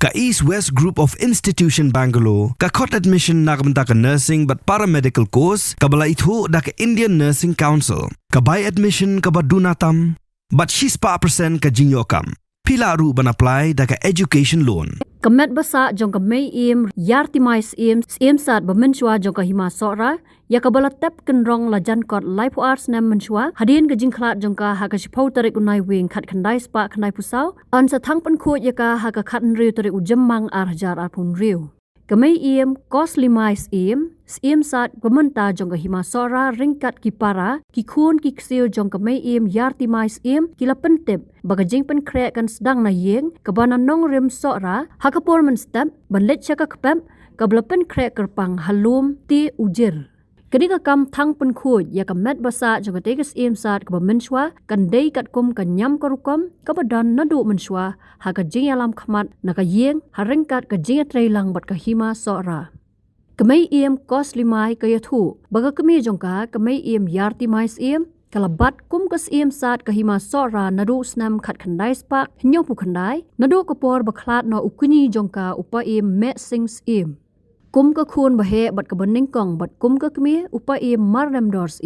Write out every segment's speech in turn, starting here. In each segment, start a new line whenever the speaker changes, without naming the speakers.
Ka East West Group of Institution Bangalore, ka khot admission na kamta ka nursing but paramedical course, ka bala itho da ka Indian Nursing Council, ka buy admission ka badunatam, but she's pa percent ka jinyokam. Pila ru ban apply da ka education loan.
Kamet basa jong ka may im yartimais im sat ba menchwa jong ka hima sora ya ka bala tap kenrong la jan kot life arts nam menchwa hadin ka jingkhlat jong ka ha ka chipau tarik unai wing khat khandai spa khandai pusau an sa thang pan kho ya ka ha ka khat riu tarik ujamang ar hajar ar pun riu kamay im costlimais im sat gomenta jong ka hima sora ringkat ki para ki khun ki kseu jong kamay im yartimais kila pentep bagajing pen krek kan sedang na yeng kabana nong rim sora hakapor men step banlet chaka kpem kablapen krek kerpang halum ti ujir kadi ka kam thang pen khoj ya ka met basa jong ka tegas im sat ka menchwa kan dei kat kum kan nyam karukom ka badan nadu menchwa ha ka jing alam khmat na ka yeng haringkat ka jing trailang bat ka hima sora kamay im costlimai ka yathu baga kami jong ka kamay im yartimais kalabat kum kas sat kahima sora nadu snam khat khandai spak nyopu khandai nadu kapor bakhlat no ukuni jongka upa me sings kum ka khun bahe bat ka banning kong bat kum ka kmi upa marnam dors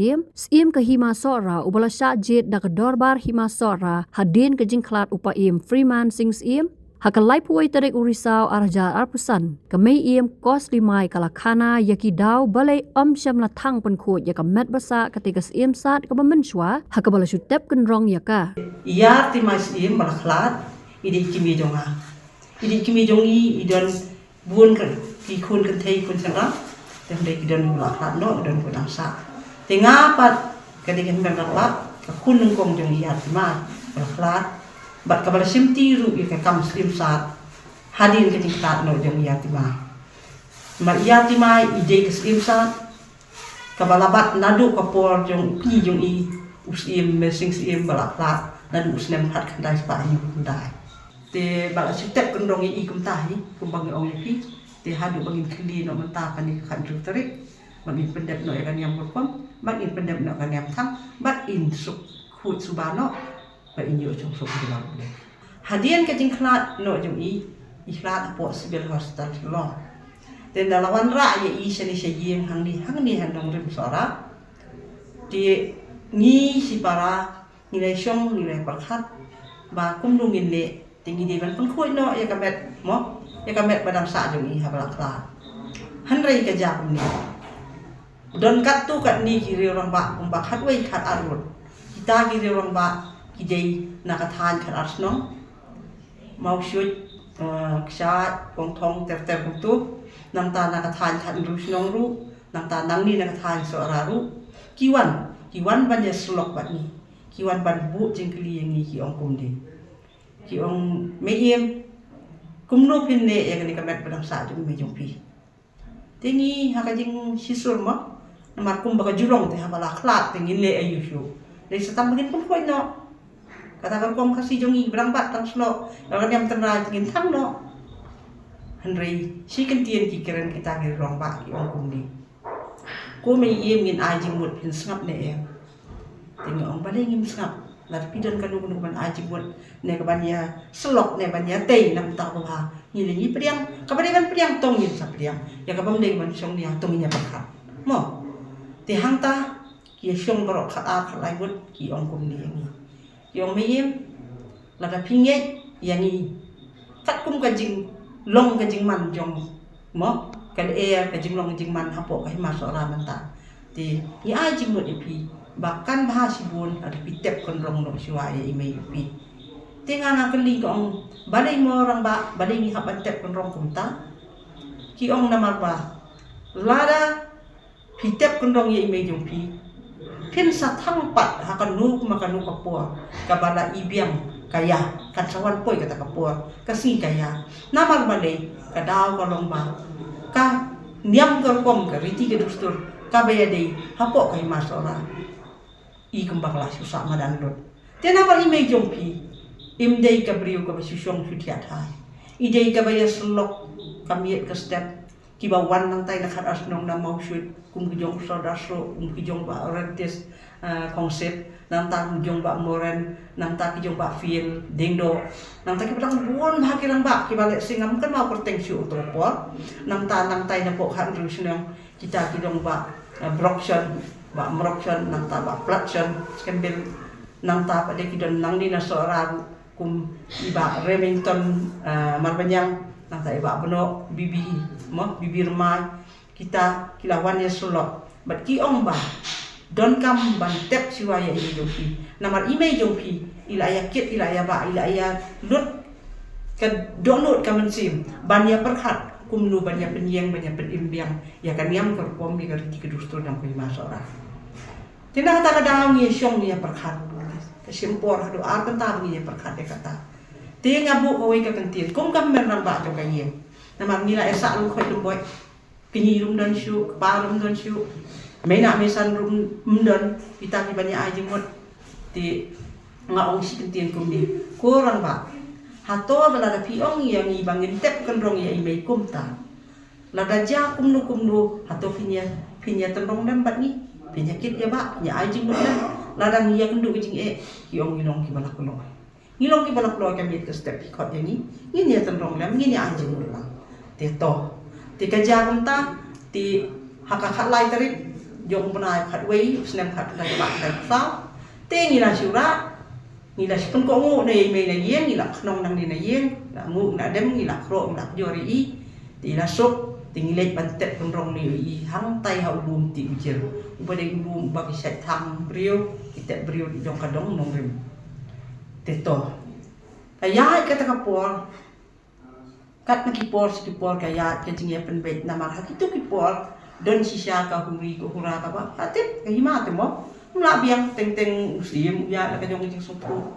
kahima sora ubala sha jet da ka dorbar hima sora hadin ka jingkhlat upa freeman sings hakalai puai tarik urisau arja arpusan kamay costlimai kalakhana yaki daw balay sham la thang pan khoj yaka met basa katigas sat ka menchwa hakabala shutep kenrong yaka
yartimais balaklat idi kimi jonga idi kimi jongi idon bun kan ki khun kan thei kun sanga tem dei idon balaklat no idon kun angsa tenga pat kadigan balaklat ka khun ng kong jongi yartimai balaklat bat kabala simti ru ka kam slim sat hadin ka tingkat no jong yatima mar yatima ide ka slim sat kabala bat nadu ka por jong pi jong I usim mesing sim bala plat nadu usnem hat khandai spa ni kundai te bala sitep kundong I kum tahi kum bang ong pi te hadu bangin kli no menta kan ni khan ru tarik bangin pendep no kan yam kom bangin pendep no kan yam thang bat in suk khut subano ba inyo jong so dilam hadian ka jingkhlat no jong I khlat po civil hospital lo ten dalawan ra ye I seni sejiem hang ni handong rim sora ti ni si para ni lai shong ni lai pakhat ba kum dungin le tingi de ban pun khoi no ya kamet mo ya kamet badang sa jong I habala khlat han rai ka ja ni don kat tu kat ni ki orang ba kum ba khat wei khat arut kita ki orang ba kidei nakathan khat arsno mau shoot ksat kong thong ter tu namta nakathan khat rusnong ru namta nangni nakathan so araru kiwan banya slok bat ni kiwan ban bu jingkli yang ni ki ong kumdi ki ong meiem kumno pinne ya ni kamet padang sa jung me jung pi tingi hakajing sisur mo namar kum baka julong te habala khlat tingi le ayushu le satam bagin pun khoi no katakan kom kasih jongi berangbat tang slo orang yang tenra ingin thang no henry si kentien ki keren kita ngir rong ba ki ong kumdi ko me yem ngin ajing mut pin sngap ne tingi ong bale ngim sngap lar pidon kanu kanu ban ajing mut ne ka banya slok ne banya tei nam ta ba ni le ni priang ka bale ban priang tong yin sa priang ya ka bam dei man song ni tong nya bakha mo ti hang ta ki song barok khat a khalai mut ki ong kumdi ni yung mayim lada pinget yang I kat kum kajing long kajing man jong mo kan kajing long kajing man hapo ka hima sora manta ti ni ai jing mut ipi bahkan bahasibun ada pitep kon rong no siwa I me ipi tinga na kali ko ong balay mo orang ba balay ni hapan tep kon rong kumta ki ong namar ba lada pitep kon rong I me jong pi pin sa thang pat hakanu makanu kapua kabala ibiang kaya kan sawan poi kata kapua kasi kaya namar bale kadaw kalong ba ka niam ka kom ka riti ka dustur ka baya dei hapo kay masora I kumbakla susah madan lot tena bali me jompi imdei ka brio ka basusyong sutiat hai idei ka baya slok kamiet ka step kibawan nang tay nakat asnong na mau shoot kum kijong sodasro kijong ba orientis konsep nang ta kijong ba moren nang ta kijong ba feel dingdo nang ta kibang buon bahakirang ba kibalik singam kan mau perteng syu topor nang tay na po kan rusunong kita kijong ba broction ba broction nang ta ba production skembel nang ta pa de kidon nang ni na soran kum iba Remington marbanyang nang ta iba beno bibi bibi remai kita kilawan ya sulok bat ki ong ba don kam ban tep siwaya ini jompi namar email jompi ila ya kit ila ya ba ila ya lut ka download ka mensim ban ya perhat kumnu ban ya penyeng ban ya penimbiang ya kan yam ka pom mi ka ti kedustur dam ko masora tinang ta kadang ni syong ni ya perhat ka simpor hadu ar kan ta ni ya perhat ya kata ti ngabu ko ka kentin kum kam men ram ba to ka yem namar nila esa lu khoi dum boy kinyi rum dan syu ba rum dan syu may na mesan rum mdon kita ki banyak aja mot ti ngaong si kentin kum di kurang ba hato bala da piong yang ibangin tep kendrong ya imei kum ta lada ja kumnu hato pinya tendrong dan bat ni penyakit ya ba nya aja mot dan lada ngia kendu kijing kiong ngilong ki balak lo ngilong ki balak lo kami ke step ikot yang ni ya tendrong lam ni aja mot lang ti to ti kaja kum ta ti hakak lai tarik jong benai khat wei snem khat lai ba lai sa te ni la syura ni la spun ko ngu nei me na yeng ni la knong nang ni na yeng la ngu na dem ni la kro na jori i ti la sop ti ngi lek ban tet rong ni i hang tai ha ulum ti ujer ba de ulum ba ki set tham brio kita brio di jong kadong nong rim te to ayai kata kapor kat na kipor si kipor kaya kajing ya pen bet na mar ha kitu kipor don sisya ka huri ko hura ka ba atip ka himate mo mla biang teng usim ya la ka jong jing sopro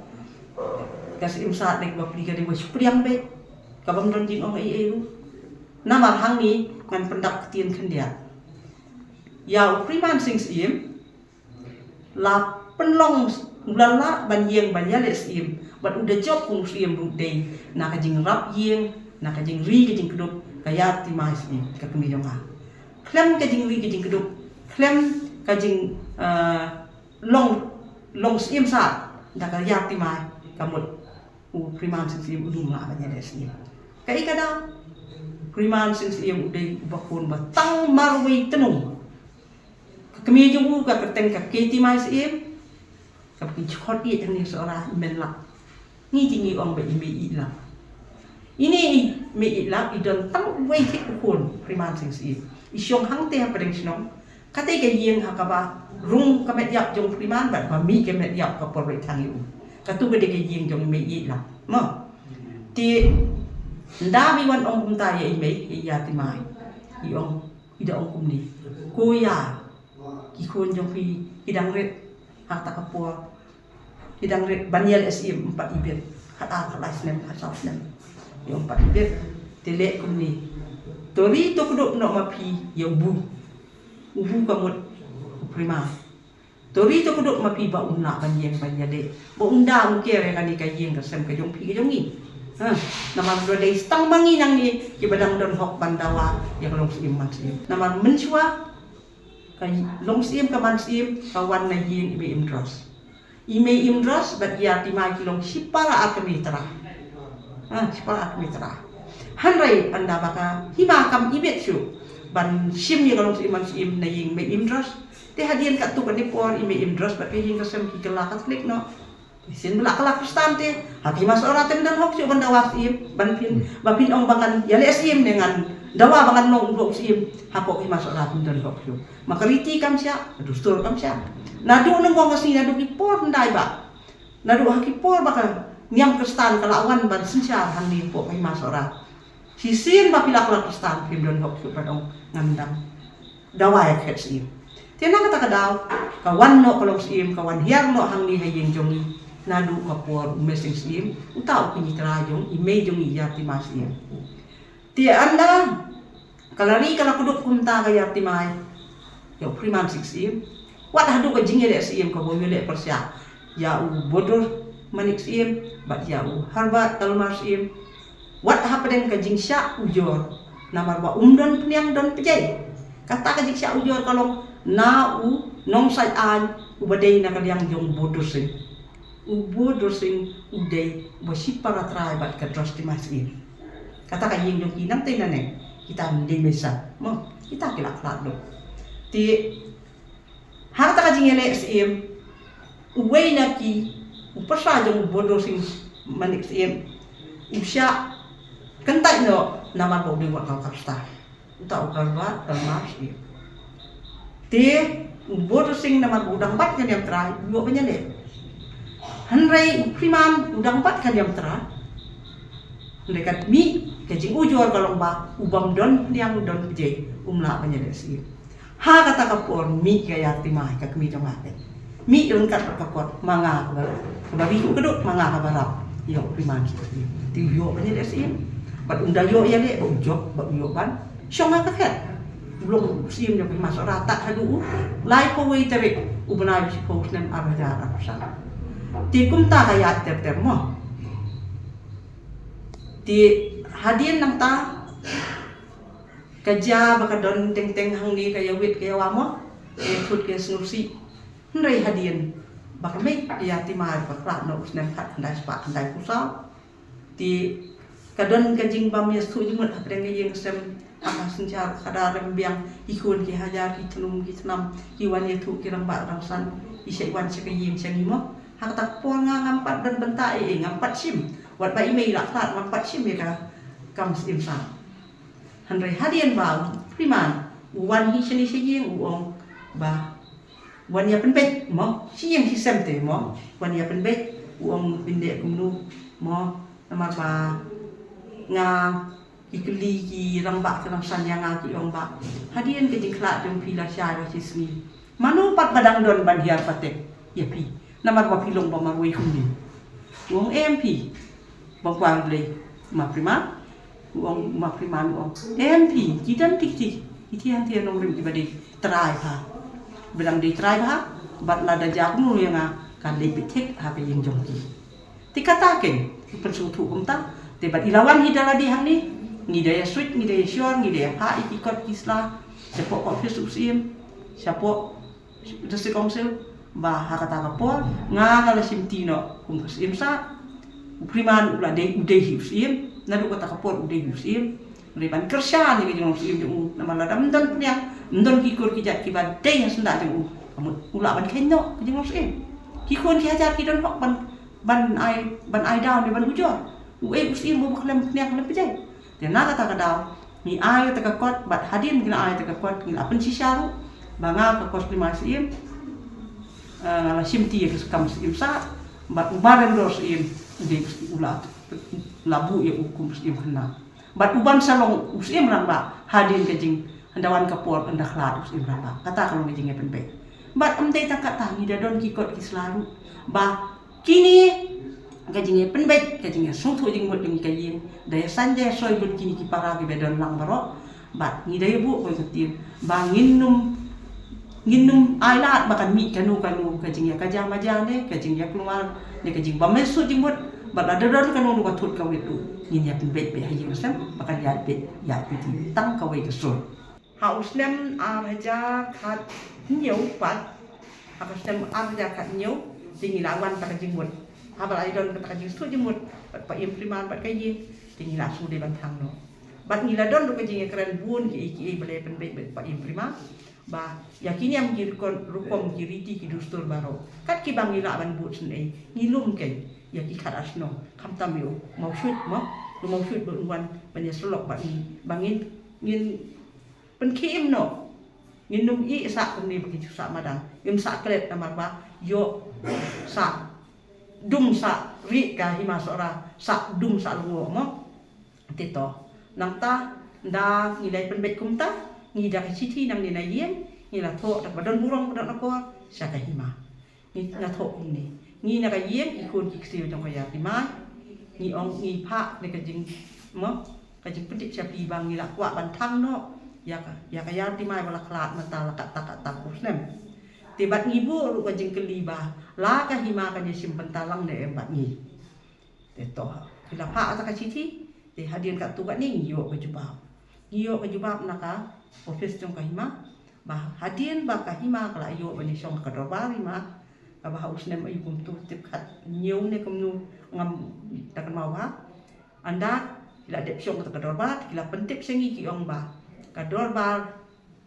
kas imsa nek ba pliga de bo spriang be ka bam don jing ong ai na mar hang ni ngan pendak tien khan dia ya priman sing sim la penlong bulan la ban yeng ban ya le sim bat udah job kung sim bu de na ka jing rap yeng na ka jing ri ka jing kudup ka ya ti mai sim ka kemi jong ha klem kajing ri kajing keduk klem kajing long sim sa da ka yati mai kamut priman sim udum la banya des ni kai kada priman sim udai bakun batang marwi tenung kemi jung ka keteng ka kiti mai sim ka pi chot i tang ni sora men la ni jingi ong be me i la ini me i la idon tang wei ti kun priman sim isyong hang te padeng sinong kate ke yeng hakaba rung kamet yap jong priman bat ma mi kamet yap ka por thang yu katu ke de ke yeng jong me i la mo ti nda mi wan ong kum ta ye me ya ti mai i ong ida ong kum ni ko ya ki khon jong fi idang ret hak ta ka por idang ret baniel sim 4 ibet hata ka lais nem ha sa nem yo 4 ibet ti le kum ni tori to kuduk no mapi ya ubu kamut prima tori to kuduk mapi ba unna banyeng banyade bo unda mukere kani kayeng ka sem ka jong pi ka jong ni ha namar do dei stang mangi nang ni ki badang don hok bandawa ya long sim man sim namar menchua kai long sim ka man sim kawan na yeng ibe imdros bat ya ti ma ki long sipara akmitra sipara akmitra hanrai anda baka hima kam ibet syu ban sim ni kalong iman sim na ying me imdros te hadian ka tu kan ni por ime imdros ba ying ka sem ki kala ka klik no sin bela kala kristante hati mas ora tem dan hok syu ban dawas im ban pin ba pin ong bangan ya le sim dengan dawa bangan nong dok sim hapok mas ora pun dan hok syu makariti kam sia dustur kam sia nadu nang wong kasi nadu ki por ndai ba nadu hakipor baka niam kristan kalawan ban sinsyar han ni po mas ora sisin mapilak la kristan pindon hok su padong ngandang dawai khet sim tiana kata kadaw kawan no kolong sim kawan hiar no hang ni hayeng jongi nadu kapor mesing sim utau kini trajong ime jongi yati mas sim ti anda kalari kala kuduk kunta ga yati mai yo priman sim wat hadu ka jingere sim ka boyole persya ya u bodor manik sim bat ya u harbat talmar sim wat hapden ka jingsya ujor namar ba don pniang don pejai kata ka jik sia ujor kalong na nong sai an ubadei na kaliang jong bodoh sing udai bosi para trai bat ka trust masin kata ka ying jong kinang te nane kita ndei mesa mo kita kelak kelak do ti har ta ka jingele sim uwei na ki upasa jong bodoh sing manik sim usya kentai no nama bo ding wat kal kapsta uta ukar ba kalmar sim ti bodoh sing nama budang bat kan yang trai dua penyale Hanrei priman udang pat kan yang terang. Dekat mi kecing ujor kalau ba ubam don yang don pije umla penyelesi. Ha kata kapor mi kaya timai ka kemi jong ate. Mi don kat kapor manga ka babi ku keduk manga ka barap. Yo priman ti yo penyelesi. Bat undang yo ya le ujok ba yo ban. Syong ka ket. Belum sim yo masuk rata hadu. Lai po wi terik ubnai si pos nem araja raksa. Ti kumta kaya ter mo ti hadian nang ta kaja baka don teng hang ni kaya wit kaya wamo tut ke snusi nrei hadian baka me ya ti mai baka no usnem khat ndai spa ndai kusa ti kadon kajing bam ya su jimut apreng yang sem apa senjar kada rembiang ikun ki hajar ki tunum ki tanam ki wan ya tu ki ramba rangsan isai wan sekayim sangimo hak tak pon ngampat dan bentak ngampat sim wat ba email laklat ngampat sim ya kam sim sa hanrei hadian ba priman wan hi sini siyeng uong ba wan ya penbet mo siyeng si semte mo wan ya penbet uong pinde kumnu mo namar ba nga ikli ki ramba kanam sanya nga ki ong ba hadian ke jingklat jong pila sya si sni manu pat badang don bandiar patek ya pi namar wa pilong ba marway kumni uong MP bangkwang le ma prima uong ma prima uong MP kidan tikti itian tian nong rim ibadi try ha belang di try ha bat lada jak nu yang kan le pitek ha pe yeng jongki tikataken pensutu kumta te bat ilawan hidala di hang ni ngidaya swit ngidaya syor ngidaya ha ikot kisla sepok office usim siapa desi konsel ba hakata kapol nga ngala simtino kum imsa priman ula de ude hiusim nadu kata kapol ude hiusim riban kersyan ni jong sim jong namala dam don punya ndon kikur kijat kiban de yang senda jong kamu ula ban kenyo jong sim kikon ki hajar ki don hok ban ai down ban hujor ue usim bo baklam punya kala pejai dan na kata kadau ni ai kata kot bat hadin gina ai kata kot gina apen sisyaru banga ka kos lima sim simti kam imsa bat ubaran dos im de ulat labu ya hukum im kena bat uban salong usim rang ba hadin kejing handawan kapor anda khlat usim rang ba kata kalau ngejing penbe bat amdei takat tani dadon kikot kislaru ba kini kejing penbe kejing sungtu jing mut jing kaying daya sanje soy bun kini ki para ki bedon lang baro bat ngidai bu ko ketin banginum nginum ailat bakan mi kanu kajing ya kajang majang ne kajing ya keluar ne kajing bamesu jimut balada dor kanu nu katut kawe tu ngin ya penbet be hayi usam bakan ya bet ya piti tang kawe kesul ha usnem arja khat nyau pat ha usnem arja khat nyau tingi lawan ta kajing mut ha balai don ta kajing su jimut pa impriman pat kayi tingi la su de bantang no bat ngila don du kajing keren bun ki bale penbet pa impriman ba yakini am gir kon rukom giriti ki dustur baro kat ki bangila ban but sne ngilum ke ya ki kharas no kham tam yo mau shoot mo mau shoot bu wan ban ya slok ba bangin ngin pen kim no ngin num i sa kun ni bagi sa madang im sa klet namar ba yo sa dum sa ri ka hima sora sa dum sa luo mo tito nang ta nda ngilai penbet kumta ni dah citi nang ni nayen ni la tho tak badan burung badan aku syaka hima ni na tho ni na kayen ikun kiksil jong kaya hima ni ong ni pha ni kajing mo kajing pedik sapi bang ni la kwa bantang no ya kaya ti mai bala klat mata la kat tak usnem tibat ngibu ru kajing keliba la ka hima kan simpen talang ne embat ni te to kila pha ta ka citi te hadian kat tu kat ni yo ke jubah iyo kajubab naka office jong kahima bah hadien ba kahima kala iyo bani song kadobari ma ka bah usnem ayu kum tu tip khat nyew ne kum nu ngam takan mawa anda ila dep song kadorbar ila pentip sengi ki ong ba kadorbar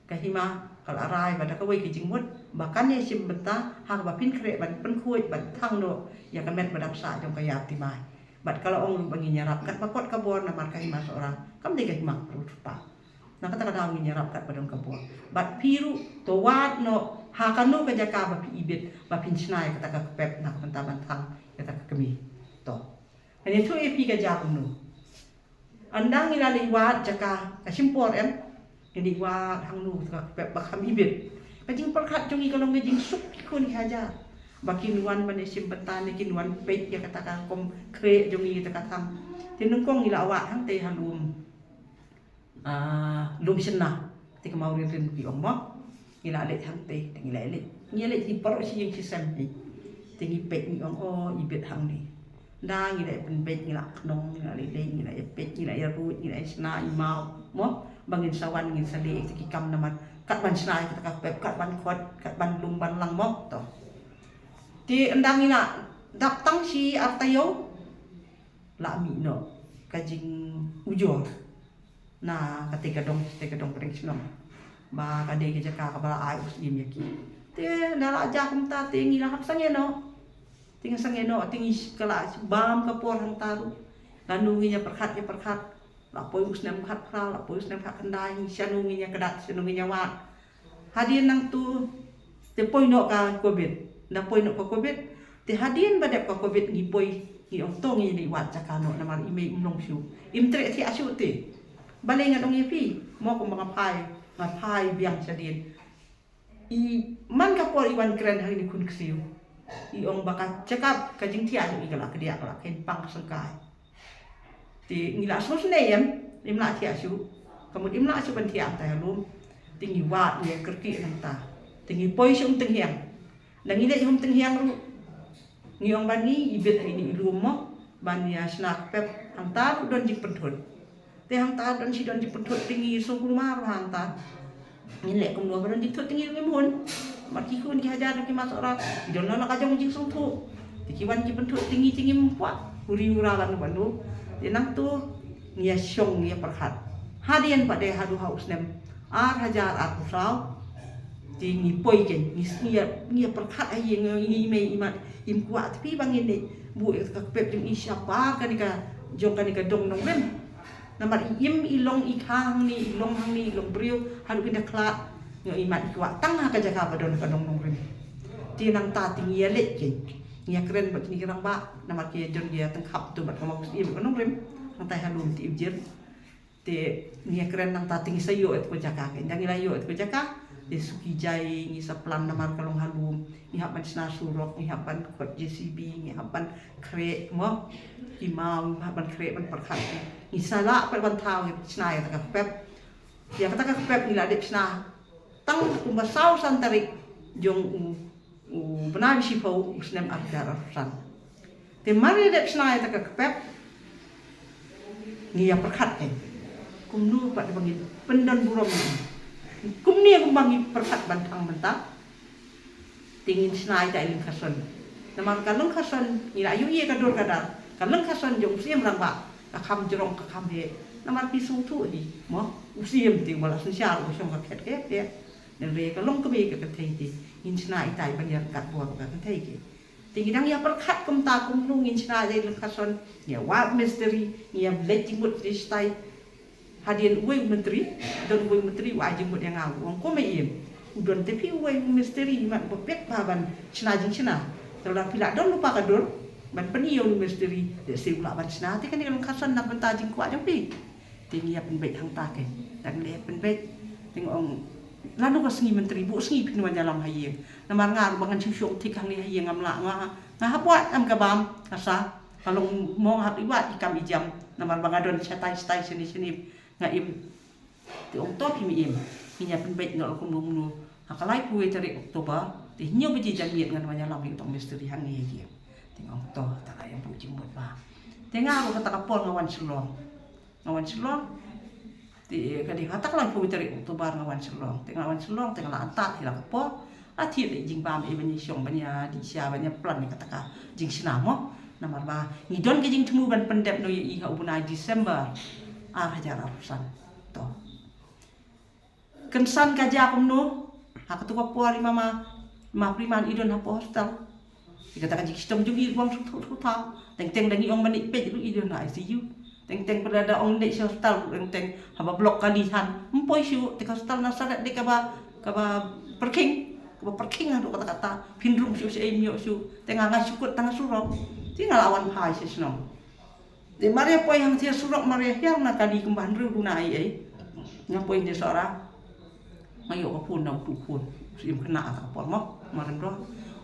kahima kala arai ba ka wei ki jingmut bahkan ne sim benta ha ba pin kre ban pen khuai ban thang no ya ka met badak sa jong kaya ti mai bat kalau ong bangi nyarap kat pakot kabor na mar kahima seorang kam de kahima rupa na kata kada ngi nyarap kat padon kabor bat piru to wat no ha kanu ka jaka ba pi ibit ba pin snai kata ka pep na benta bantang kata ka kemi to ani tu epi ka ja nu andang ila li wat jaka ka simpor em ini wat hang nu ka pep ba kam ibit ka jing perkat jong i kalong jing sup kun haja baki nuan mane sim betan ni kinuan pet ya kata ka kom kre jong i kata tham tinung kong ila awat hang te halum lum senah ti ka mau rin pi ong mo ila le hang te ila le ni le ti por si yang si sam ni ti pet ni ong o ibit hang ni da ni le pen pet ni la nong ni la le ni la pet ni la ya ru ni la sna i mau mo bangin sawan ngin sale ti kam naman kat ban sna kata ka pep kat ban khot kat ban lum ban lang mo to ti endang ni la dak tang si artayo la mi no kajing ujor na ketika dong periksa ba kade ke jaka ka bala ai us dim yaki te dala ja kum ta tingi la hak sangeno tingi sangeno tingi kala bam ka por hang taru lanu nya perkhat la poi us nem khat kra la poi us nem khat kendai sianu nya kedat sianu nya wat hadin nang tu te poi no ka covid na poi no ka covid te hadin badep ka covid ngi poi ngi ong tong ngi wat jaka no na mar ime umlong shu imtre ti asu te balai ngadong yepi mo ko mga pai biang sadin i man ka por iwan kren hari ni kun ksiu i ong baka cakap ka jing tia i kala kedia kala ken pang sengkai ti ngila sos ne yam imla tia su kemudian imla su ban tia ta halum tingi wat ye kerki nang ta tingi poi sum teng hiang dan ngile sum teng hiang ru ngi ong bani ibet ini ilum mo ban ya snack pep antar don jing penthut te hang ta don si don di pentut tinggi so rumah hang ta ni lek kum don di tut tinggi ngi mun maki kun ki hajar ki masuk ra don na ka jong jing sung thu ti ki wan ki pentut tinggi mpwa uri ura lan bandu te nang tu ngia syong ngia perhat hadian pade hadu haus nem ar hajar aku sau ti ngi poi ken ngia perhat ai ngi me imat im kuat tapi bangin ni bu ka pep jing isya pa kan ka jong kan ka dong nong lem namar im ilong ikhang ni ilong hang ni ilong brio hadu pindah klat nyo imat ikwa tangha ka jaka badon ka dong nong rim ti nang ta ting ye let ken ngia keren ba kini kirang ba namar ki jon dia tengkap tu bat kamau im ka nong rim nang tai halum ti ibjir te ngia keren nang ta ting sayo et ko jaka ken jang ilayo et ko jaka de suki jai ni saplan namar kalong halum ni hapan sna surok ni hapan kot JCB ni hapan kre mo imam hapan kre ban perkhat ni sala per ban thau snai ta pep ya kata ka pep ni la dep sna tang kumbasau santarik jong u benar si fau usnem arjar san te mari dep snai ta ka pep ni ya perkhat ni kumnu pat bangit pendan burom kumni aku bangi perkat bantang mentah tingin snai ta ilim khason namar kalung khason ila yu ye kador kadar kalung khason jong siam rang ba ka kham jorong ka kham he namar pisung tu di mo usiam ti wala sunsyal usong ka khet ke te ne re kalung ke be ka thei ti in snai tai banyak kat bo ka thei ke tingin dang ya perkat kum ta kum nu in snai ilim khason ya wa mystery ya letting mut di stai hadian uwe menteri dan uwe menteri wajib buat yang aku orang kome im udon tapi uwe misteri mat bepek baban cina jing cina terlalu pilak don lupa kador ban penio misteri de se ula ban cina ti kan kalau kasan nak benta jing kuat jampi tinggi ya penbet hang ta ke dan le penbet ting ong lalu ka sengi menteri bu sengi pinuan dalam hayeng namar ngar bangan syuk ti kang ni hayeng amla ngah buat am kabam asa kalau mau hak iwat ikam ijam namar bangadon chatai stai sini ngaim ti ong to pi mi im nya penbet ngol ko mumnu hakalai puwe tarik Oktober ti nyo beji jamiat ngan wanya lambi tong misteri hang ye gi ti ong to ta ayam bu jimbut ba te nga ro kata kapol ngawan selong Ti kadi hatak lang po tari Oktober ngawan selong. Tengawan selong tengah antat hilang po. Athi le jing bam e bani syong banya di sia banya plan ni kataka jing sinamo. Namar ba ngidon ke jing temu ban pendep no i ha ubunai Desember. Hajar arusan. To. Kensan kaja kumno. Hakatuka po ari mama priman idon ha po hostel. Dikatakan jing sistem jugi buang suta. Teng-teng dangi ong manik pej lu idon ha ICU. Teng-teng pada ada ong nek hostel teng-teng haba blok kalihan. Empoi syu te hostel nasarat de kaba parking. Kaba parking adu kata-kata pindrum syu mio syu tengah ngasukut tanah surok. Tinggal awan pai sesno. De Maria poi hang tia surok Maria yang nak kali kembang ru dunai ai. Nyapoi dia seorang. Mayo ko pun nang pun. Sim kena ka por mo marem do.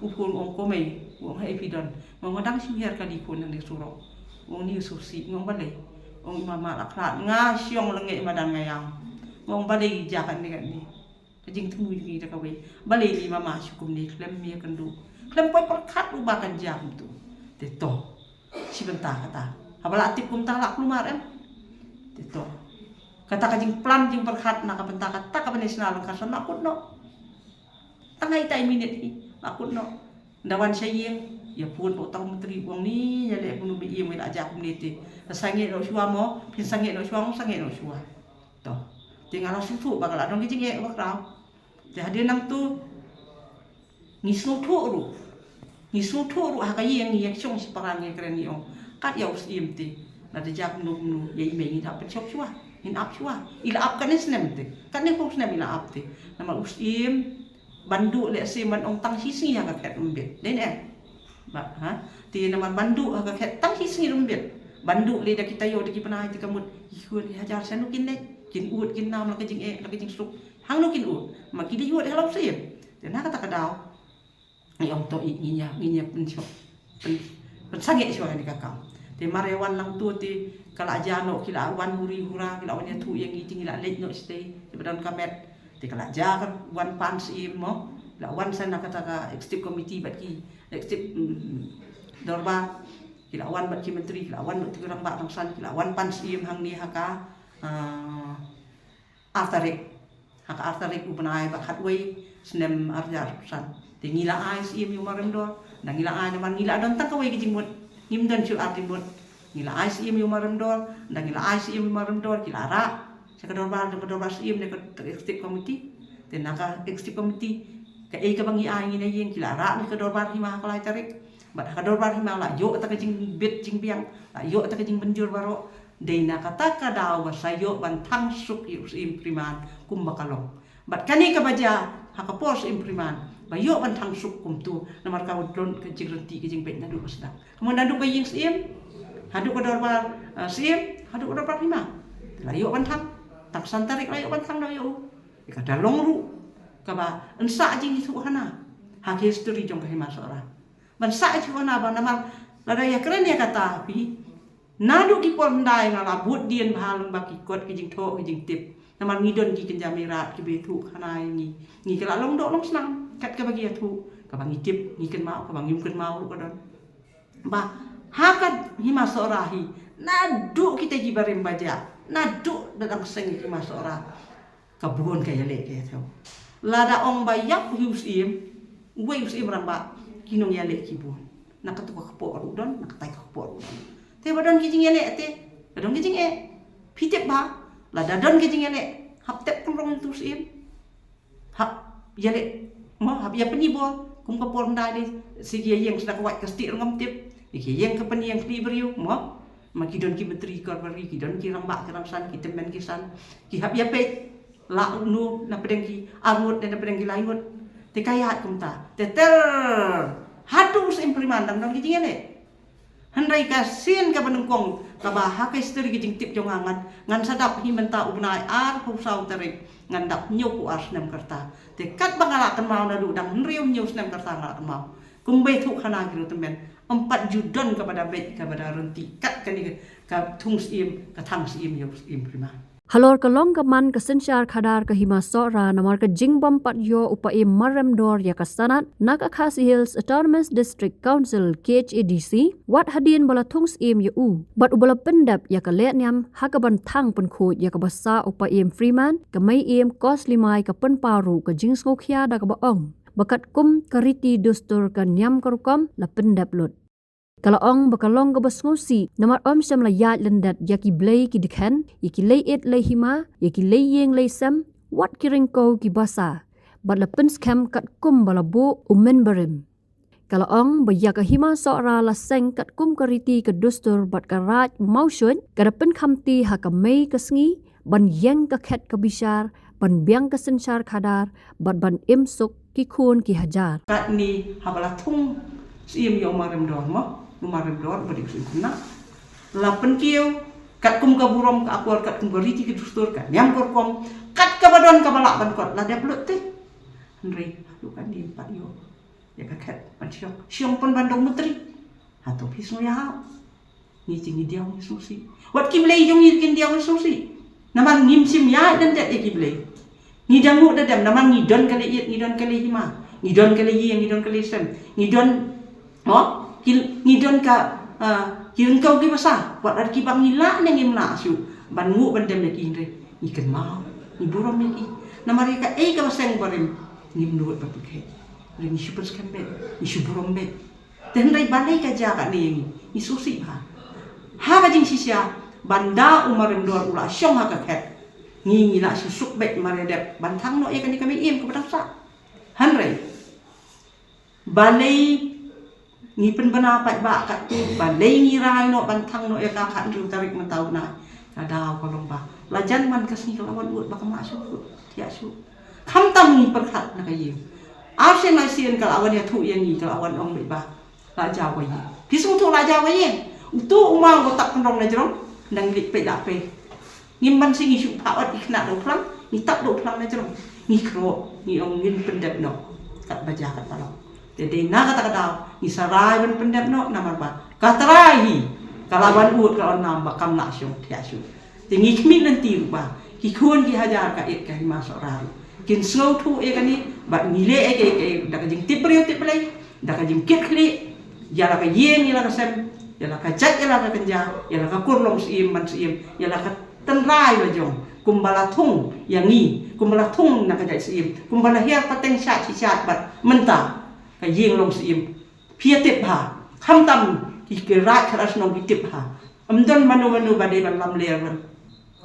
Upun ong ko mai, ong hai pidon. Ngong dang siu hiar kali pun nang surok. Ong ni susi ngong balai. Ong mama lakrat ngasyong lenge madang ngayang. Ngong balai jakan ni kan ni. Kajing temu ni dak kawe. Balai ni mama syukum ni klem mi kendu. Klem poi perkat lu bakan jam tu. Teto. Si bentar kata. Habala atip kum talak lumar Teto. Kata kajing plan jing perkat nak bentar kata ka nasional ka son akut no. Tangai tai minit ni akut no. Dawan sayeng ya pun potong menteri wong ni ya lek bunu bi im la ajak komuniti. Sange no suwa mo, pin sange no suwa mo sange no suwa. To. Tinggal susu bakal dong kajing e bakrau. Jadi nang tu ngisnu tu ru. Ngisnu tu ru ha kayeng yang syong si parang ye keren ni ong. Kat ya us imti. Na de jak nu ye ime ni dapat syok suwa. In up suwa. Ila up kan snem te. Kan ne ko snem ila up te. Nama us im bandu le se man ong tang sisi ya ka ket umbet. Den ba ha ti nama bandu ka ket tang sisi umbet. Bandu le da kita yo de ki panai te kamut. Ihun ya jar sanu kin le. Kin ut kin nam la ke jing la ke jing suk. Hang no kin ut. Ma ki de yo de halap se. Den na kata kadau. Ai ong to inya pen syok. Pen sange syok ni kakam. Te marewan lang tu ti kala jano kila wan huri hura kila wan tu yang i tingila lej no stay di badan kamet ti kala ja wan pans i mo la wan sana kata ka executive committee bat ki executive dorba kila wan bat ki menteri kila wan bat kurang ba rangsan kila wan pans i hang ni haka artarik ubenai bat hatway snem arjar san ti ngila ai si mi umarem do na ngila ai man ngila don tak kawai ki jimut ngimdan chu artibut ngila ICM yung marandor nda ngila ICM yung marandor kilara sa kadorbar ICM ne executive committee ten naka executive committee ka ka bangi ay ngina yin kilara ni kadorbar hima kalai tarik bat kadorbar hima la yo ta jing bit jing biang la yo ta jing benjur baro de naka ta kadaw basayo ban thang suk yu impriman kum bakalong bat kani ka baja hakapos impriman bayo ban thang suk kum tu namar ka udron ke jing renti ke jing bet nadu basda kemudian nadu ka yin sim haduk ke dorbar sim haduk ke dorbar hima layo ban thang tak santarik layo ban thang layo ikada longru kaba ensa jing itu hana hak history jong ka hima sora ban sa ju hana ban namar lada ya keren ya kata pi nadu ki pondai ngala bud dien bhalung baki kot ki jing tho ki jing tip namar ngidon ki kenjamirat ki betu hana ni kala long do long senang kat ka bagi atu ka bangi tip ngiken mau ka bangi mungkin mau ko don ba hakat hima sorahi nadu kita jibarim baja nadu dadang seng hima sora kabun kaya le ke tho lada ong bayak usim we usim ramba kinong ya le kibun nakatu ka po don nakatai ka po don te badon kijing ya le te badon kijing pitep ba lada don kijing ya le haptep kurang tu usim hap ya le mo hab ya penibo kum ka por ndai sige yang sedang wat kasti ngam tip iki yang ka pen yang kli beriu mo makidon ki menteri kor beri kidon ki rambak ki ramsan ki temen ki san ki hab ya pe la nu na pedeng ki arut dan pedeng ki lainut te kayat kum ta teter hatu implement dang dang ki jingene handai ka sin ka penengkong ka bah ka istri ki jing tip jong angan ngan sadap hi menta ubnai ar hu sau tarik ngandap nyuk as nem kerta te kat bangalakan mau nadu dang riu nyus nem kerta ngalakan mau kumbe thu khana giru temen 4 judon kepada bet kepada renti kat kani ka thung sim ka thang sim yo sim prima
Halor kalong kaman kasensyar khadar kahima sora namar ka jingbam patyo upai maremdor ya kasanat Naga Khasi Hills Autonomous District Council KHADC wat hadin bala thungs im yu bat ubala pendap ya ka letnyam hakaban thang pen khoj ya ka basa upai Freeman kamai im kos limai ka pen paru ka jingsngokhya da ka baong bakat kum kariti dustur ka nyam karukom la pendap lut Kalaong bakalong kabasngosi namar syam la yat lendat yaki blay ki dikhan yaki lay it lay hima yaki lay yeng lay sam wat kiring ko ki basa bat la pens kam kat kum balabu umen barim Kalaong bayaka hima sora la seng kat kum kariti ka dustur bat karat mausyun kada pen khamti ha ka mai kasngi ban yeng ka khet ka bishar ban biang ka sensyar khadar bat ban imsuk ki khun ki hajar
kat ni habala thung sim yo maremdor mo Lumaremdor beri kuna lapen kieu kat kum kaburom ka akwal kat kum gariti ke dustur kan yang korkom kat kabadon kabalak ban kot la dep lut te Henry lukan di empat yo ya ka kat pansiong siong pon bandong mutri atau pisno ya ni tingi dia ni susi wat ki blei jong kin dia ni susi naman nim sim ya dan det ki blei ni dangu da dem naman ni don kali it ni don kali hima ni don kali yi ni don kali sem ni don ngidon ka kireng kau ki basa wat ar ki bang ila nang imna su ban ngu ban dem ki re ni ken mau ni burom ki na mari ka ka baseng barim ni mnuot ba pekhe ni super skambe ni suburom be ten rai balai ka ja ka ni ni susi ha ka jing sisia banda umarem dor ula syong ha ka khet ni la su suk be mare dep ban thang no ka ni kami im ka sa han rai balai ni penbena pat ba kat tu balai ni rai no bantang no ka khat ru tarik mentau na kada kolong ba lajan man kasni kelawan ut ba kama su tia su kham tam ni perkhat na kayi arsen lai sien kalawan ya thu yang ni kalawan ong ba la ja wa yi pisung thu la ja wa yi tu umang ko tak pendong na jrong nang lik pe da pe ngim ban sing isu pa wat ikna do phlang ni tak do phlang na jrong ni kro ni ong ngin pendap no kat baja kat palong jadi na kata-kata ni sarai ban pendap no namar ba katrai kalawan ut kalawan nam ba kam na syong tia syu tingi kmin nanti ba ki khun ki hajar ka it ka hima sorai kin slow thu e kani ba nile e da ka jing tiprio tiplai da ka jing kit khli ya la ka yeng ya la ka sem ya la ka jat ya la ka kenja ya la ka kurlong sim man sim ya la ka tenrai ba jong kumbala thung yang ni kumbala thung na ka jai sim kumbala hiar pateng sha chi chat bat mentah ka yeng long sim phia tip ha kham tam ki ke rat kharas nong ki tip ha amdon manu ba de ban lam ler ban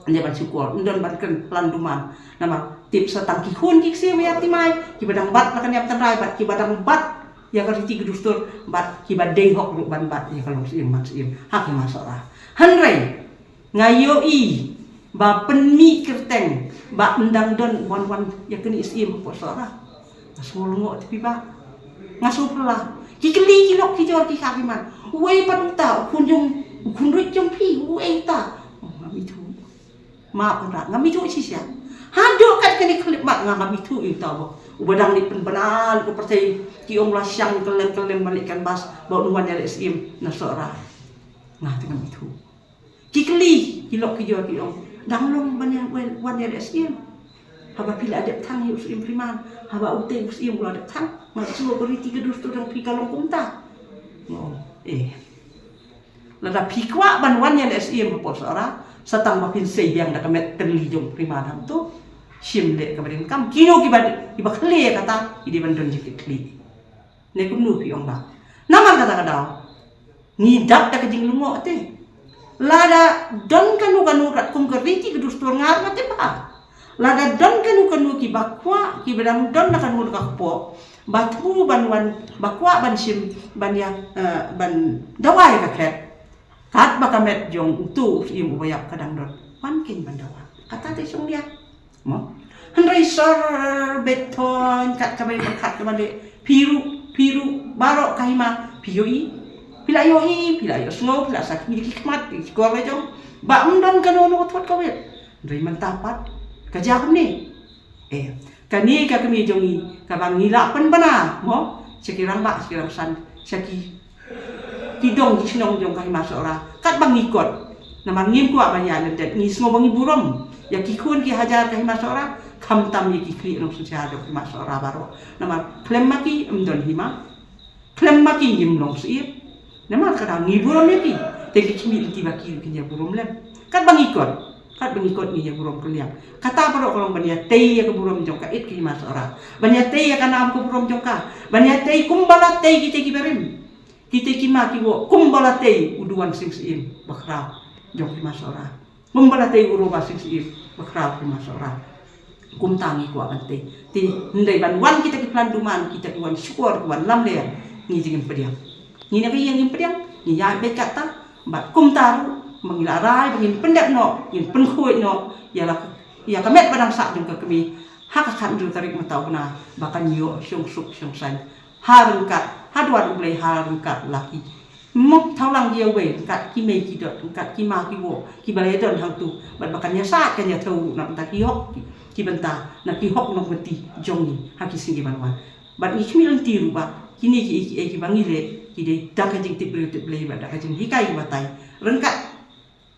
ne ban syukur amdon ban kan landuman nama tip satang ki khun ki se ya timai ki badang bat la kan yam tanrai bat ki badang bat ya ka riti gedustur bat ki badeng hok ban bat ya ka long sim mat sim hak ma sora hanrei ngayo i ba penmi kerteng ba ndang don wan ya keni sim po sora asmol ngo tipi ba ngasup lah kikeli kilok ki jor ki kakiman wei panuta kunjung kunrut jong pi wei ta ngami thu ma pura ngami thu sisia hado kat keni klip mak ngami thu i ta bo ubadang ni penbanal ko pertai ki om la syang kelem balikkan bas bawa nuan ya sim nasora ngah dengan itu kikeli kilok ki jor ki om danglong banyak wan ya sim haba pila adep thang hi usim priman haba ute usim ula adep thang masuk beri 3 dustur yang pi kalong kumta lada pikwa ban wan yang SM po sora satang mapin sei yang da kamet terli jong priman ham tu sim le kabarin kam kino ki khle kata ide ban don jik kli ne kum nu pi ong ba naman kata kada ni dak da kajing lungo ate lada don kanu rat kum keriti ke dustur ngar mate ba lada don kanu ki bakwa ki bedam don na kanu ka po batmu ban bakwa ban sim ban ya ban dawai ka khet kat bakamet jong tu im ubayap kadang don pan kin ban dawa kata te sung dia mo hanrei sor beton kat kabai berkat kemande piru barok kahima pioi pilayo snow pila sak mi hikmat ko ba jong ba don kanu no thot ka wet rei man tapat kajak ni kani ka kami jongi ka bang nila pen bana mo sekirang san saki tidong ki sinong jong kai masora kat bang ikot Nama ngim kuat banyak lendet ni semua bangi burom. Ya kikun ki hajar ka hima seorang kam tam ye kikli nong sucia dok hima seorang baru. Nama klem maki emdon hima. Klem maki ngim long siip. Nama kadang ngi burom ye ki. Tegi kimi inti baki ki ya burom lem. Kat bangikot. Kat bangikot ni ya burom keliang. Kata parok kolong bania tei ya ke burom jongka it ki hima seorang. Bania tei ya kanam ke burom jongka. Bania tei kumbala tei kita ki berim. Kita ki maki wo kumbala tei uduan sing siim bakrau. Jom hima seorang. Membalatei uru basing siip bakrau hima seorang. Kumtangi ku akan tei. Ti ndai ban wan kita ki plan duman kita ki wan syukur ki wan lam le ni jingin pediang. Ni nak yang pediang ni ya be kata bat kumtaru mengilarai bangin pendek no ngin penkuit no ialah ya kamet padang sak jong ka kami hakakan du tarik matau na bakan yo syong suk syong san harengkat hadwan ulai harengkat laki mok thaulang dia we kat ki mei ki dot kat ki ma ki wo ki balai don hang tu bat bakannya sak kan ya thau nak ta ki hok ki benta nak ki hok nok beti jong ni haki singi banwan bat ni kmi lan tiru ba kini ki bangi le ki de dak jing tip ble ba dak jing hikai batai rengkat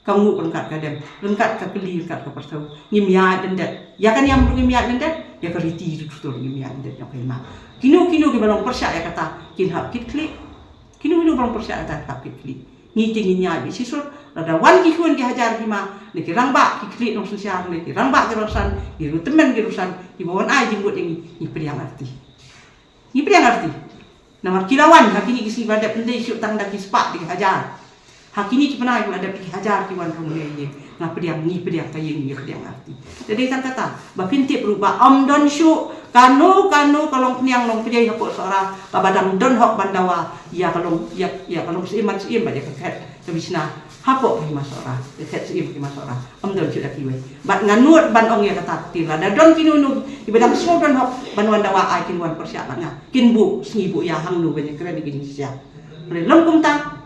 kamu rengkat kadem rengkat ka keli rengkat ka persau ngim ya dendet ya kan yang ngim ya dendet ya ka riti tu ngim ya dendet yok ma kinu ki balong persya ya kata kin hap kit klik kini belum persyaratan tak klik ni tinggi nyai sisur ada wan ki kun ki hajar ki ma ni ki rangba ki klik nong sosial ni ki rangba ki rosan ki temen ki rosan ki bawan ai jinggut ini ni priang arti nama kilawan hakini ki si badat pendai syuk tang dak ki sepak di hajar hakini ki penai ada ki hajar ki wan rong ye ngap priang ni priang kayeng ni priang arti jadi sang kata ba pintip ruba don syuk kanu kalong peniang long pejai hapuk seorang babadang don hok bandawa ya kalong seiman seim baja keket kebisna hapuk hima seorang keket seim hima seorang don sudah kiwe bat nganut ban ong ya kata tila da don kinunu ibadang semua don hok banwan dawa ai kinwan persiapannya kinbu sengibu ya hang nu banyak keren di sia le lengkum ta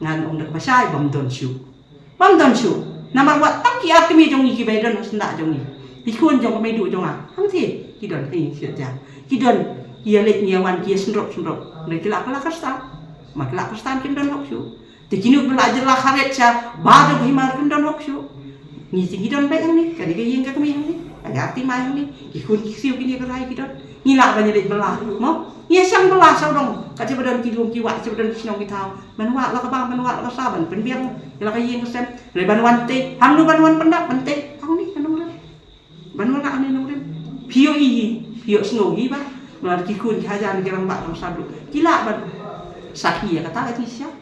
ngan ong dak basai bam don syu nama wat tak ki akmi jong ki baidon senda jong ni ikun jong kami du jong hang ti kidon ni siat ja kidon ia lek nyawan kia sendrop le kelak kastan maklak kastan kindon hok syu tikinu belajar lah kharet cha badu himar kindon hok syu ni kidon baik ni kadi ke yang kami ni ada arti mai ni ikun siu kini kerai kidon ngilak banyak dek belah mo ia sang belah saudong kaci badan kidung kiwak kaci badan sinong kitau manwa la ka bang manwa la saban penbiang la ka yang kesem le banwan te hang nu banwan pendak pente hang ni kanong le banwan ka ani nong Pio snow ba melar kikun hajan gerang bak rong sablu kila ban saki ya kata itu siap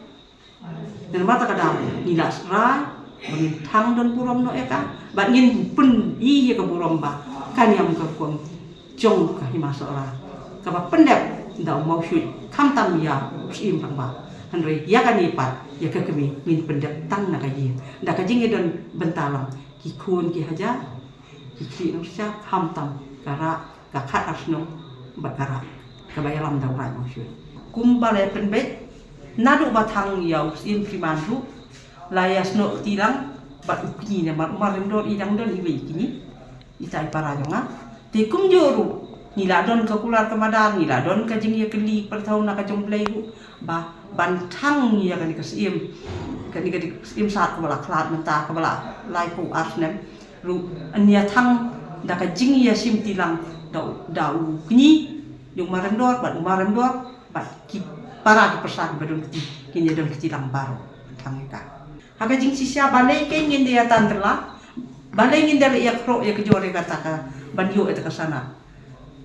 dan mata kadang nila serai bangin tang dan purom no eka bat ngin pun ya ke purom ba kan yang ke kuang jong ka hima seorang ka ba pendek ndau mau syut kam tam ya sim bang ba hanre ya kan ipat ya ke kemi ngin pendek tang na kaji ndak kajing don bentalang kikun ki haja kiki no sia kam tam kara kakat asno bakara kabayalam dawrai maksud kumbale penbet nadu batang yau sim primandu layas no tilang bat ukni ne marim dor idang don ibe kini itai para jonga te kum joru nila don ka kular kamadan nila don ka jing ya keli pertau na ka jomplei ba bantang ya kan ka sim sim saat kebala klat menta kebala lai pu asnem ru ania thang daka jing ya sim tilang dau kini yung maram dor bat ki para ki persan badon kini don kecilang baru tangika haga jing sisia balai ke ngin dia tanterla balai ngin dari ya kro ya kejore kata ka banyo eta kasana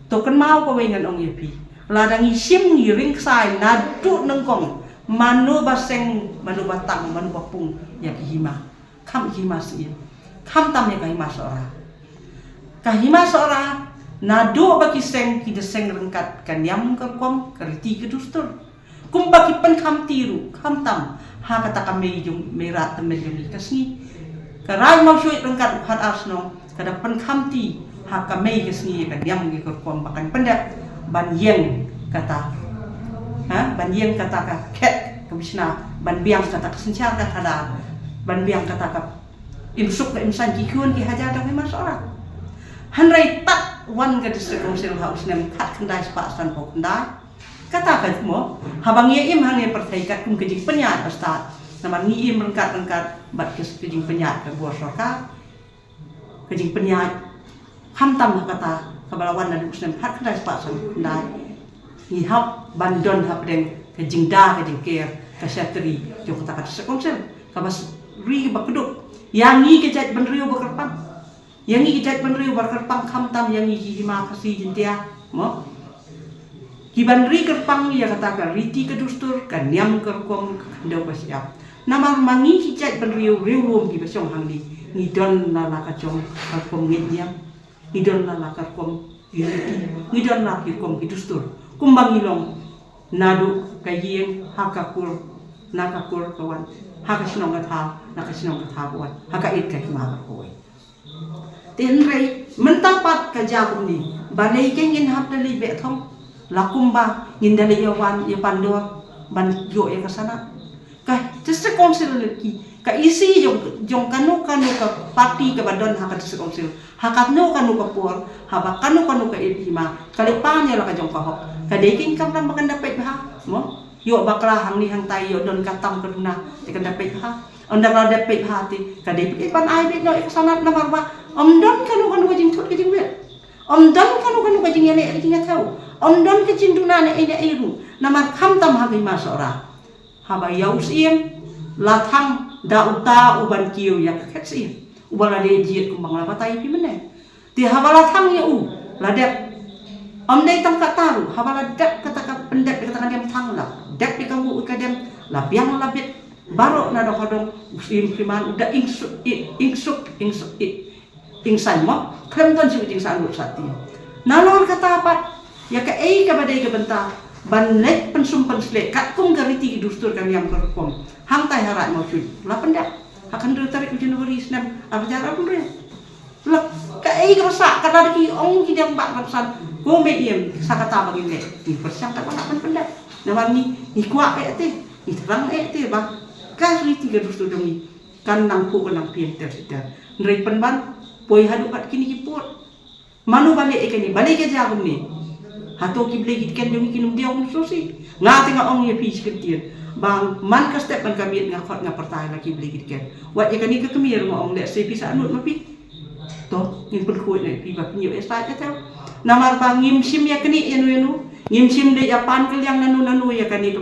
to kan mau ko wengan ong yepi ladangi sim ngiring sai nadu nengkong manu baseng manu batang manu bapung ya hima kam hima sih kam tam ya hima seorang kahima seorang nado bagi seng kita seng rengkat kan yam kerkom keriti kedustur kum bagi pen kam tiru kam tam ha kata kami jung merah temen jung kasni karai mau syuit rengkat hat asno kada pen kam ti ha kami kasni kan yam kerkom bahkan pendak ban yeng kata ban yeng kata ka ket kabisna ban biang kata kesencar kata ban biang kata ka imsuk ka imsan kikun ki haja dak memang seorang hanrai tak wan ke distrik council house nem kat kendai sepasan pok kendai kata kan mo habang ye im hang ye perthai kat kum kejik penyat pastat Nama ngi rengkat bat kejing penyat ke buah sorka kejing penyat hamtam kata kabalawan dan usnem hat kedai sepasan ndai ngi hap bandon hap deng kejing da kejing ker kasyatri jo kata kata sekonsel kabas ri bakduk yang ngi kejat benriu bakerpang yang ngi kejat benriu bakerpang hamtam yang ngi hima kasih jintia mo Kiban ri kerpang ya katakan riti kedustur kan nyam kerkom kandau pasiap. Nama mangi hijat benriu riu rum di basong hangdi. Ngidon la kacong kerkom ngidnyam. Ngidon la kerkom riti. Ngidon la kerkom kedustur. Kumbang ilong nadu kayeng hakakur nakakur kawan. Hakasinong katha nakasinong katha kawan. Hakait kay hima koy. Tenrei mentapat kajakum ni. Balai kengin hap dali betong. Lakumba ngindali yawan ya pandor ban yo ya kasana ka tese konsil leki ka isi jong kanu ka parti ka badon hakat tese konsil hakat no kanu ka por haba kanu ka ilima kalipanya la ka jong ka hok ka deking kam lam bakan dapat ha mo yo bakla hang ni hang tai yo don katam kaduna te kan dapat ha onda ka dapat ha ti ka de pan ai be no kasana na marba don kanu jing thut jing bet don kanu jing ele jing tahu Ondon kecinduna na ina iru nama hamtam hagi masora haba yaus iem lathang da uta uban kiu ya ketsi ubala de jiet kumbang la patai pi mene ti haba lathang ya u ladep omdai tam kataru haba ladep kata pendep kata dem thang la dep di kamu ikadem la biang la bit barok na do hodong usim priman uda ingsuk ingsan mo kremton si ingsan lu sati nalor kata apa ya ka ka badai ka benta banlet pensumpan slek kat kum gariti dustur kan yang kerkom hang tai harat mau cuy la pendak akan tarik ujian Januari snap apa cara pun re la ka ka rasa kada ki ong ki dang bak rapsan go me iem sakata bagi le ni persang tak pan pendak nawan ni kuat te ni terang te ba ka riti ka dustur demi kan nang pu kan nang pien ter sida nrei penban poi hadu kat kini ki pot manu balik ikani balik ke jagum ni Hato ki blegi ken jong kinum dia ong sosi ngate nga ong ye pi sketian bang man ka step man kami nga khot nga pertai la ki blegi ken wat ye kani ka kemir nga ong le se pi sa anut mapi to ngin pun khoi ne pi ba pinyo esa ta taw namar ba ngim sim ya kani yenu ngim sim de japan kel yang nanu ya kani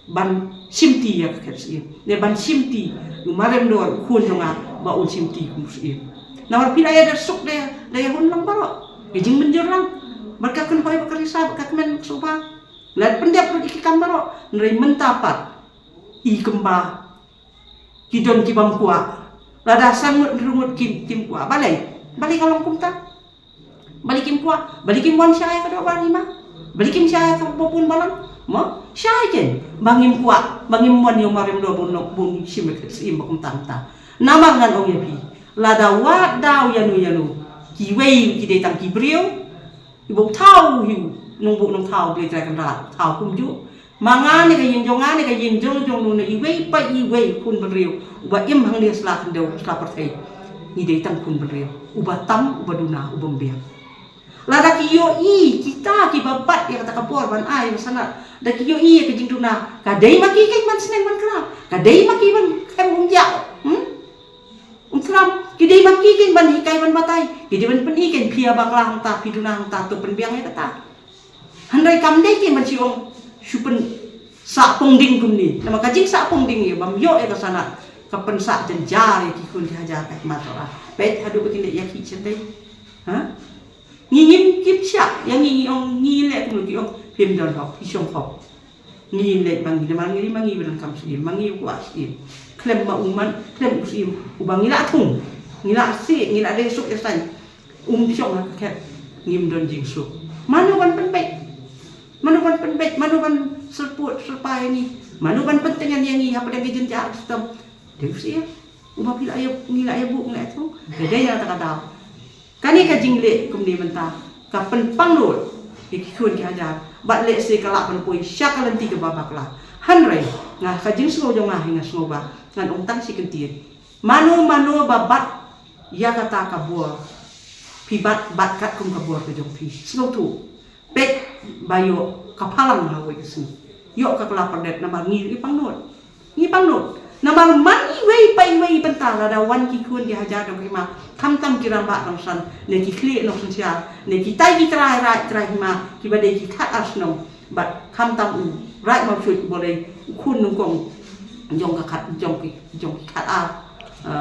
ban simti ya ketsi ne ban simti marem do khun nga ba un simti kusi namar pila ya suk de hun lang baro jing menjur lang Mereka kan kau bekerja, mereka kemen suba. Lihat pendek pun ikan baro, neri mentapat, i kemba, kidon kibam kuah. Lada sangut rungut kim kuah. Balik kalau kumta, balikin kuah, balikin wan syai kada bari mah, balikin syai ke popun balang, mo syai jen, bangim kuah, bangim wan yang marem do bun simek sim bakum tanta. Nama ngan ong yapi, lada wadaw yanu, kiwei kidai tang kibriu. Ibu tahu hiu nunggu nung tahu beli terakan rat tahu kumju mangan ni kayin jongan ni kayin jong nuna iwei pa iwei kun beriu uba im hang dia selak deu selak pertai ni dei tang kun beriu uba tam uba duna uba mbiang lada kiyo i kita ki babat ya kata kapor ban ai sana da kiyo i ke jing duna kadai maki kai man seneng man kra kadai maki man kem umja Umtram kidai maki ken ban hikai ban batai kidai ban peni ken pia baklang ta pidunang ta tu penbiang ya kata handai kamdai ken ban ciong supen sa pongding kumni nama kajing sa pongding ya bam yo ya kasana kapen sa jenjar ya kikun dihajar kat matora pet hadu begini ya ki cendai ha ngingim kipsya yang ngingi ong ngile kumni ong pim don hok pisong hok ngile bang ngile mangi beran kam sim mangi kuas sim klem ma uman klem usim ubang ngila tung ngila si ngila desuk esan syong kat ngim don jing su manuban penpek manuban serput serpai ni manuban pentingan yang ngi apa dengan jenjar sistem deus ya ubah pila ayo ngila ayo bu ngila tung gede ya tak ada kani ka jingle kumni menta ka penpang lol ikun ki hajar bat le se kala penpoi syakalenti ke babaklah hanrei ngah kajing semua jong ngah hinga semua ba ngan untang si kentir manu babat ya kata kabur pibat bat kat kum kabur ke jong pi semua tu pek bayo kapalang hawe kesini yo ka kelapar det nama ngir ipang not ni bang no nama mani wei pai wei bentar ada wan ki kun ki hajar dong hima kam tam ki ramba dong san ne ki kli no sun sia ne ki tai ki trai hima ki bade ki khat asnom bat kam tam u rai ma chut boleh kun nung kong jong ka khat jong ki khat a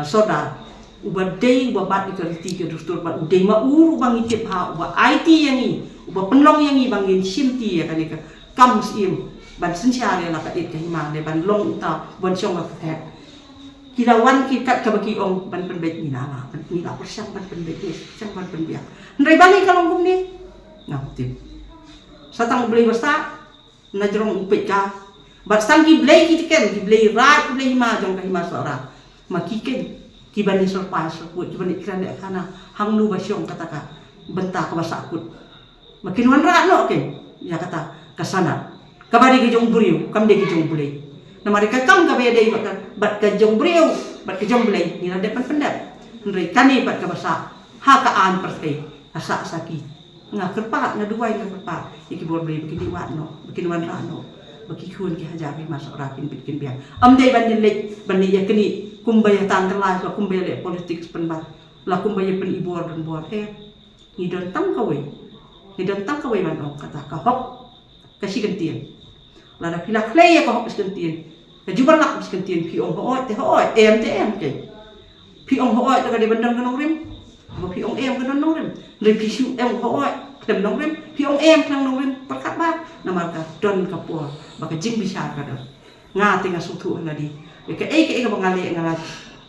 soda uba dei uba bat ikaliti ke dustur bat dei ma uru bang itip ha uba IT yang ni uba penlong yang ni bangin simti ya kan ka kam sim ban sensia le la ka it ke hima le ban long ta bon chong ka thek kilawan ki kat ka baki ong ban penbet ni na ban ni la persang ban penbet ni sang ban penbiak ndai bali kalong kum ni ngap tip satang beli basta na jrong upit ka bat sang ki blei ki ken ki blei rat blei hima jong ka hima sora ma ki ken ki bani surprise put ki bani kran de kana hang nu ba syong kata ka benta ka basakut makin wan ra no ken ya kata kasana kabari ke jong buriu kam de ke jong bulei na mereka kam ka be dei bat ka jong buriu bat ke jong bulei ni ada pendat ndrei kani bat ka basa ha ka an perte asa saki nga kerpa na duai na kerpa iki bor beli bikin wat no bikin wan ra no bagi kun ki hajar ki masuk rakin bikin biang am dei ban lek ban ni ya kini kumbaya tangkelai la kumbaya le politik penbat la kumbaya pen ibor dan bor ni don tam ka we man ong kata ka hop kasi kentien la da pila klei ka hop kentien ka jubar nak kentien pi ong hoi te hoi em ke pi ong hoi ta ka de bandang kanong rim ba pi ong em kanong rim le pi su em hoi tem nong rim pi ong em kanong rim perkat ba na marka don ka por ba ka jing bisa ka da nga tinga sutu na di ke ka bangale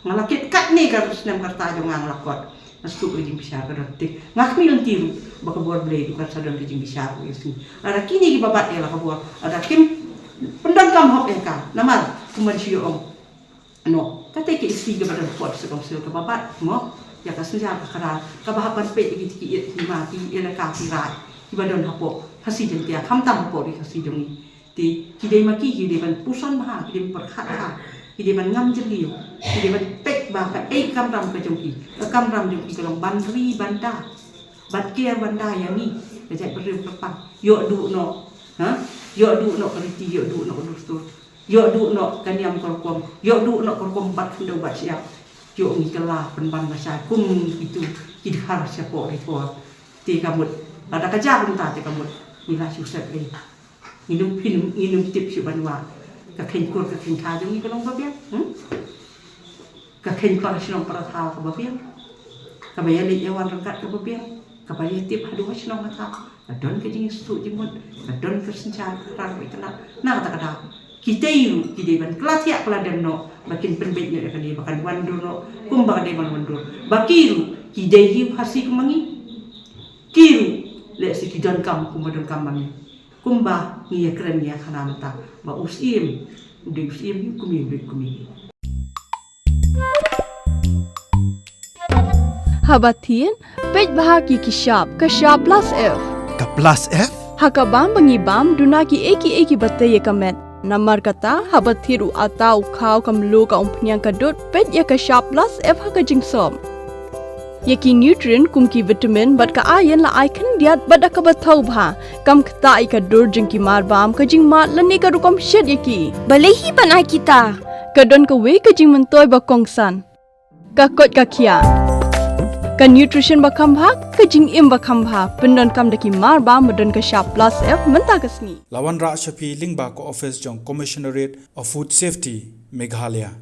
ngalakit kat ni ka senam karta jo ngang lakot nastu ko jing bisa ka da ti ngak mi lang tiru ba ka bor blade ka sa don jing bisa ko yesu ara kini ki babat ya la ka bor ada kim pendang kam hok ka namar kuman siyo om no ka te ki isi ka badan pot sa kom sil ka babat mo ya ka senja ka kara ka bahapan pe ki ki mati ela ka ki rai ki badon hapo hasi jen tia kham tam hapo di hasi jong ni ti ki dei maki ki dei ban pusan ma ki dei perkhat ha ki dei ban ngam jen liu ki dei ban pek ba ka kam ram ka jong ki kam ram jong ki kalong ban ri banda bat kia banda ya ni ka jai perlu perpang yo du no ha yo du no kriti yo du no dustur yo du no kaniam korkom yo du no korkom bat ndo bat siap yo ngi kala penban bahasa kum itu ki har siapo ri ko ti kamut ada kaja pun ta ti kamut ila susah ni minum tip si banwa ka khen kur ka khen kha jong ni kalong babia ka khen para sinong para tha ka babia ka baya li yawan rangkat ka babia ka baya tip hadu sinong ka tha don ke jing stu jimut don ke sencha ra ko itana na kata kada kitairu kide ban klatia kladem no makin penbet ne ka di bakan wandur no kumba de ban wandur bakiru kide hi hasi kumangi kiru le sikidon kam kumadon kam mangi kumba ni keren ya kana mata ba usim de usim kumi
Habatin pej bahagi kishap kashap plus f
ka plus f
hakabam bangibam dunaki eki batte ye kamet namar kata habathiru atau khau kamlu ka umpnyang kadut pej ya kashap plus f hakajingsom yaki nutrient kumki vitamin bat ka iron la icon diat bada ka bathau bha kam khta i ka dur jingki marbam ka jingma lani ka rukom shed yaki balehi banai kita kadon ka we ka jing mentoy ba kongsan ka kot ka khia ka nutrition ba khambha ka jing im ba khambha pendon kam daki marbam modon ka sharp plus f menta kasni
lawan ra shapi lingba ko office jong commissionerate of food safety Meghalaya